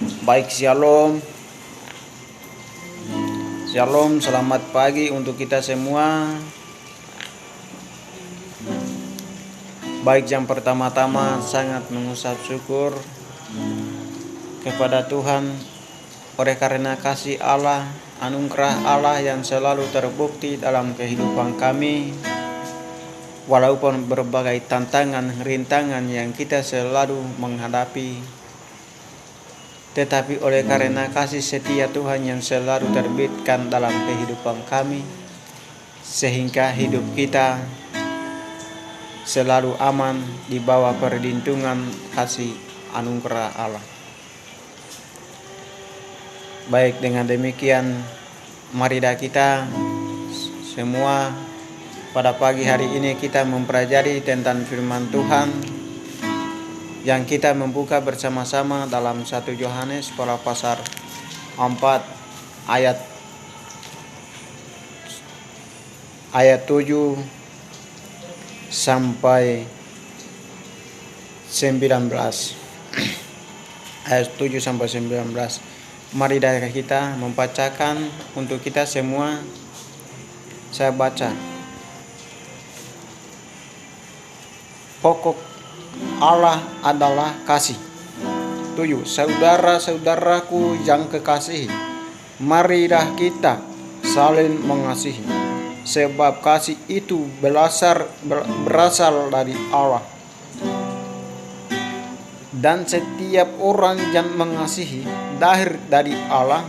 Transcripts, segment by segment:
Baik, shalom. Shalom, selamat pagi untuk kita semua. Baik, yang pertama-tama sangat mengucap syukur kepada Tuhan oleh karena kasih Allah, anugerah Allah yang selalu terbukti dalam kehidupan kami. Walaupun berbagai tantangan, rintangan yang kita selalu menghadapi, tetapi oleh karena kasih setia Tuhan yang selalu terbitkan dalam kehidupan kami, sehingga hidup kita selalu aman di bawah perlindungan kasih anugerah Allah. Baik, dengan demikian marilah kita semua pada pagi hari ini kita mempelajari tentang firman Tuhan yang kita membuka bersama-sama dalam 1 Yohanes pasal 4 ayat 7 sampai 19. Ayat 7 sampai 19. Mari kita membacakan untuk kita semua. Saya baca. Pokok Allah adalah kasih. 7. Saudara-saudaraku yang kekasihi, marilah kita saling mengasihi, sebab kasih itu berasal dari Allah. Dan setiap orang yang mengasihi lahir dari Allah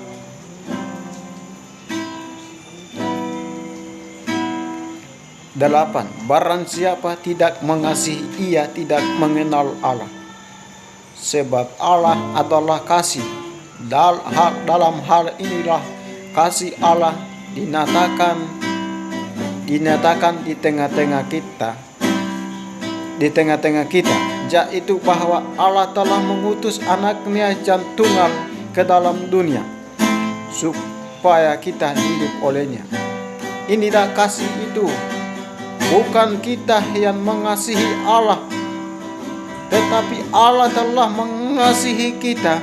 Barang siapa tidak mengasihi, ia tidak mengenal Allah, sebab Allah adalah kasih. Dalam hal inilah kasih Allah dinyatakan di tengah-tengah kita, yaitu bahwa Allah telah mengutus anaknya yang tunggal ke dalam dunia supaya kita hidup olehnya. Inilah kasih itu, bukan kita yang mengasihi Allah, tetapi Allah telah mengasihi kita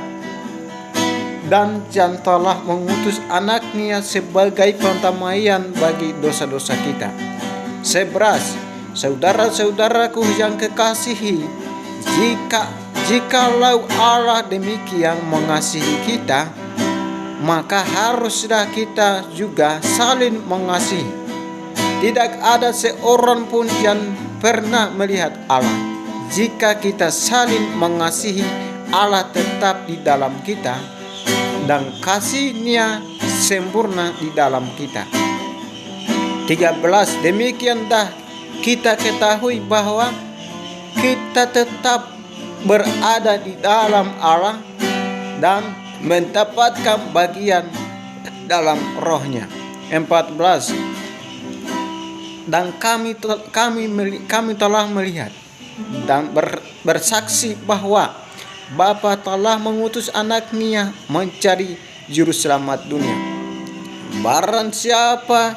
dan yang telah mengutus anaknya sebagai pendamaian bagi dosa-dosa kita. 11. Saudara-saudaraku yang kekasihi, jikalau Allah demikian mengasihi kita, maka haruslah kita juga saling mengasihi. Tidak ada seorang pun yang pernah melihat Allah. Jika kita saling mengasihi, Allah tetap di dalam kita dan kasih-Nya sempurna di dalam kita. 13. Demikian dah kita ketahui bahwa kita tetap berada di dalam Allah dan mendapatkan bagian dalam Roh-Nya. 14. Dan kami telah melihat dan bersaksi bahwa Bapa telah mengutus anaknya mencari juru selamat dunia. Barang siapa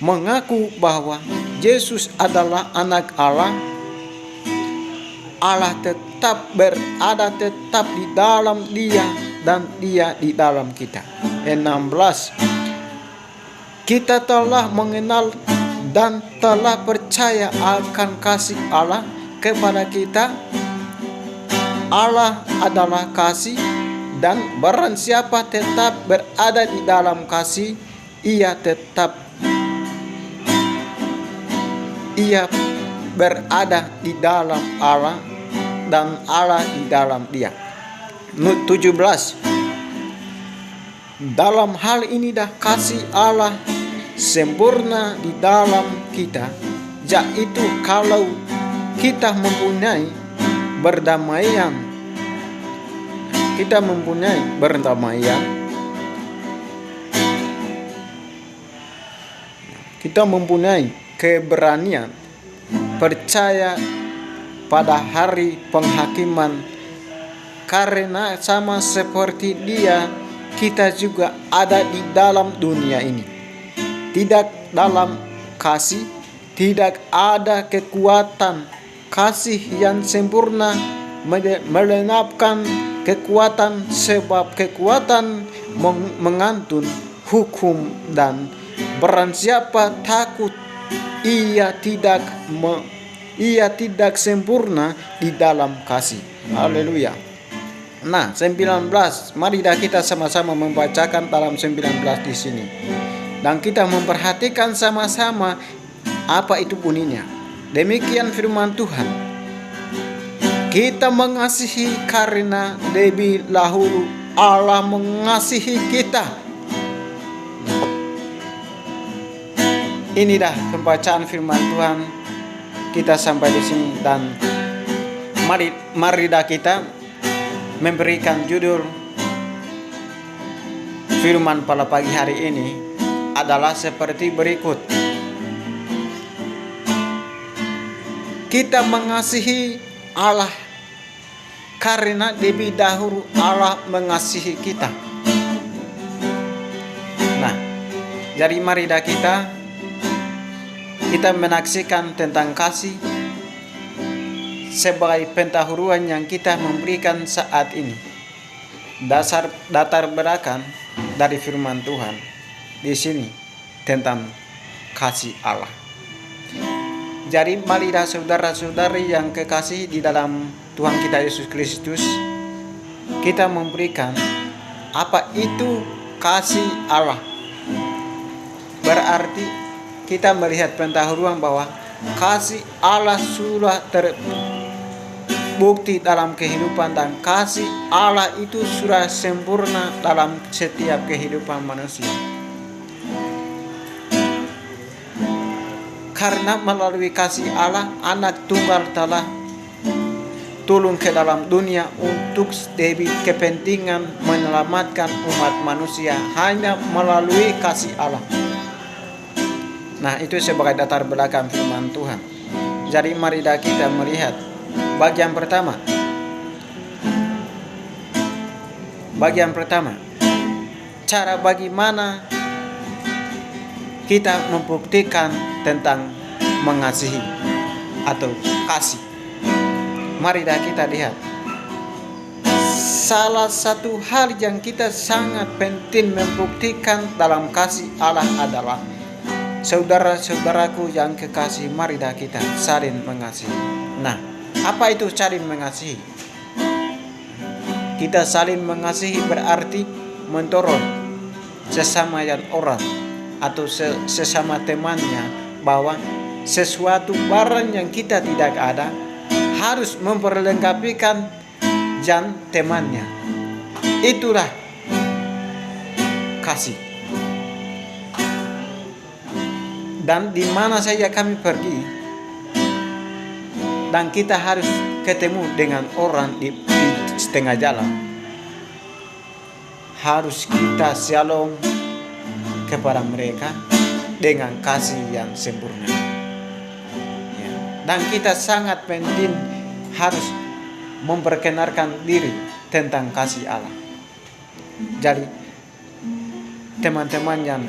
mengaku bahwa Yesus adalah anak Allah, Allah tetap berada di dalam dia dan dia di dalam kita. 16. Kita telah mengenal dan telah percaya akan kasih Allah kepada kita. Allah adalah kasih, dan barang siapa tetap berada di dalam kasih, ia berada di dalam Allah dan Allah di dalam dia. 17. Dalam hal ini dah kasih Allah sempurna di dalam kita, yaitu kalau kita mempunyai berdamaian, kita mempunyai keberanian percaya pada hari penghakiman, karena sama seperti Dia, kita juga ada di dalam dunia ini. Tidak dalam kasih, tidak ada kekuatan kasih yang sempurna melenapkan kekuatan, sebab kekuatan mengantun hukum, dan barang siapa takut ia tidak sempurna di dalam kasih. Haleluya. Nah, 19, mari kita sama-sama membacakan dalam 19 di sini. Dan kita memperhatikan sama-sama apa itu bunyinya. Demikian firman Tuhan. Kita mengasihi karena lebih dahulu Allah mengasihi kita. Inilah pembacaan firman Tuhan kita sampai di sini, dan mari kita memberikan judul firman pada pagi hari ini adalah seperti berikut. Kita mengasihi Allah karena lebih dahulu Allah mengasihi kita. Nah, jadi mari kita menyaksikan tentang kasih sebagai pendahuluan yang kita memberikan saat ini. Datar belakang dari firman Tuhan di sini tentang kasih Allah. Jadi marilah saudara-saudari yang kekasih di dalam Tuhan kita Yesus Kristus, kita memberikan apa itu kasih Allah. Berarti kita melihat pendahuluan bahwa kasih Allah sudah terbukti dalam kehidupan, dan kasih Allah itu sudah sempurna dalam setiap kehidupan manusia. Karena melalui kasih Allah, anak tunggal telah turun ke dalam dunia untuk demi kepentingan menyelamatkan umat manusia hanya melalui kasih Allah. Nah, itu sebagai latar belakang firman Tuhan. Jadi mari kita melihat bagian pertama. Cara bagaimana kita membuktikan tentang mengasihi atau kasih. Mari kita lihat. Salah satu hal yang kita sangat penting membuktikan dalam kasih Allah adalah, saudara-saudaraku yang kekasih, mari kita saling mengasihi. Nah, apa itu saling mengasihi? Kita saling mengasihi berarti mendorong sesama yang orang atau sesama temannya bahwa sesuatu barang yang kita tidak ada harus memperlengkapikan yang temannya. Itulah kasih. Dan di mana saja kami pergi dan kita harus ketemu dengan orang di setengah jalan, harus kita shalom kepada mereka dengan kasih yang sempurna. Ya. Dan kita sangat penting harus memperkenalkan diri tentang kasih Allah. Jadi teman-teman yang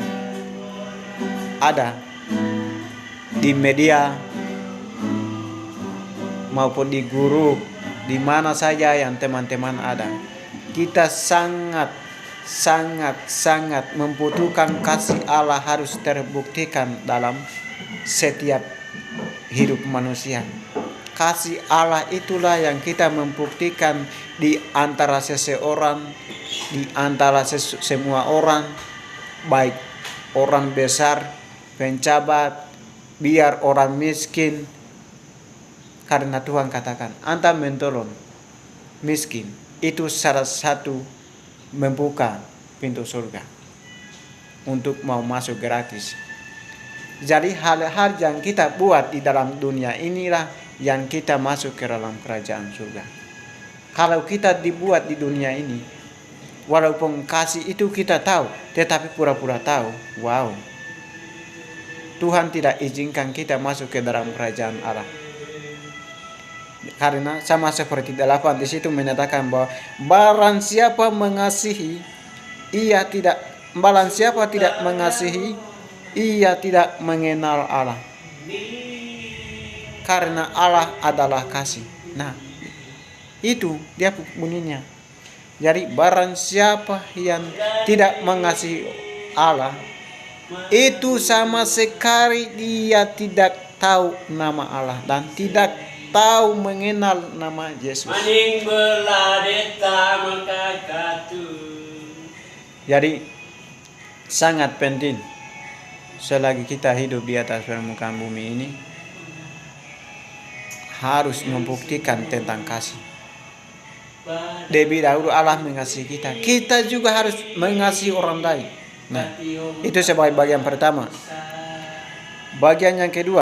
ada di media maupun di guru, di mana saja yang teman-teman ada, kita sangat membutuhkan kasih Allah harus terbuktikan dalam setiap hidup manusia. Kasih Allah itulah yang kita membuktikan di antara seseorang, di antara semua orang, baik orang besar, penjabat, biar orang miskin. Karena Tuhan katakan, Anda menolong miskin, itu salah satu membuka pintu surga untuk mau masuk gratis. Jadi hal-hal yang kita buat di dalam dunia inilah yang kita masuk ke dalam kerajaan surga. Kalau kita dibuat di dunia ini, walaupun kasih itu kita tahu, tetapi pura-pura tahu, wow, Tuhan tidak izinkan kita masuk ke dalam kerajaan Allah. Karena sama seperti 8 di situ menyatakan bahwa barang siapa tidak mengasihi, ia tidak mengenal Allah. Karena Allah adalah kasih. Nah, itu dia bunyinya. Jadi barang siapa yang tidak mengasihi Allah, itu sama sekali dia tidak tahu nama Allah dan tidak tahu mengenal nama Yesus. Jadi sangat penting selagi kita hidup di atas permukaan bumi ini harus membuktikan tentang kasih. Lebih dahulu Allah mengasihi kita, kita juga harus mengasihi orang lain. Nah, itu sebagai bagian pertama. Bagian yang kedua,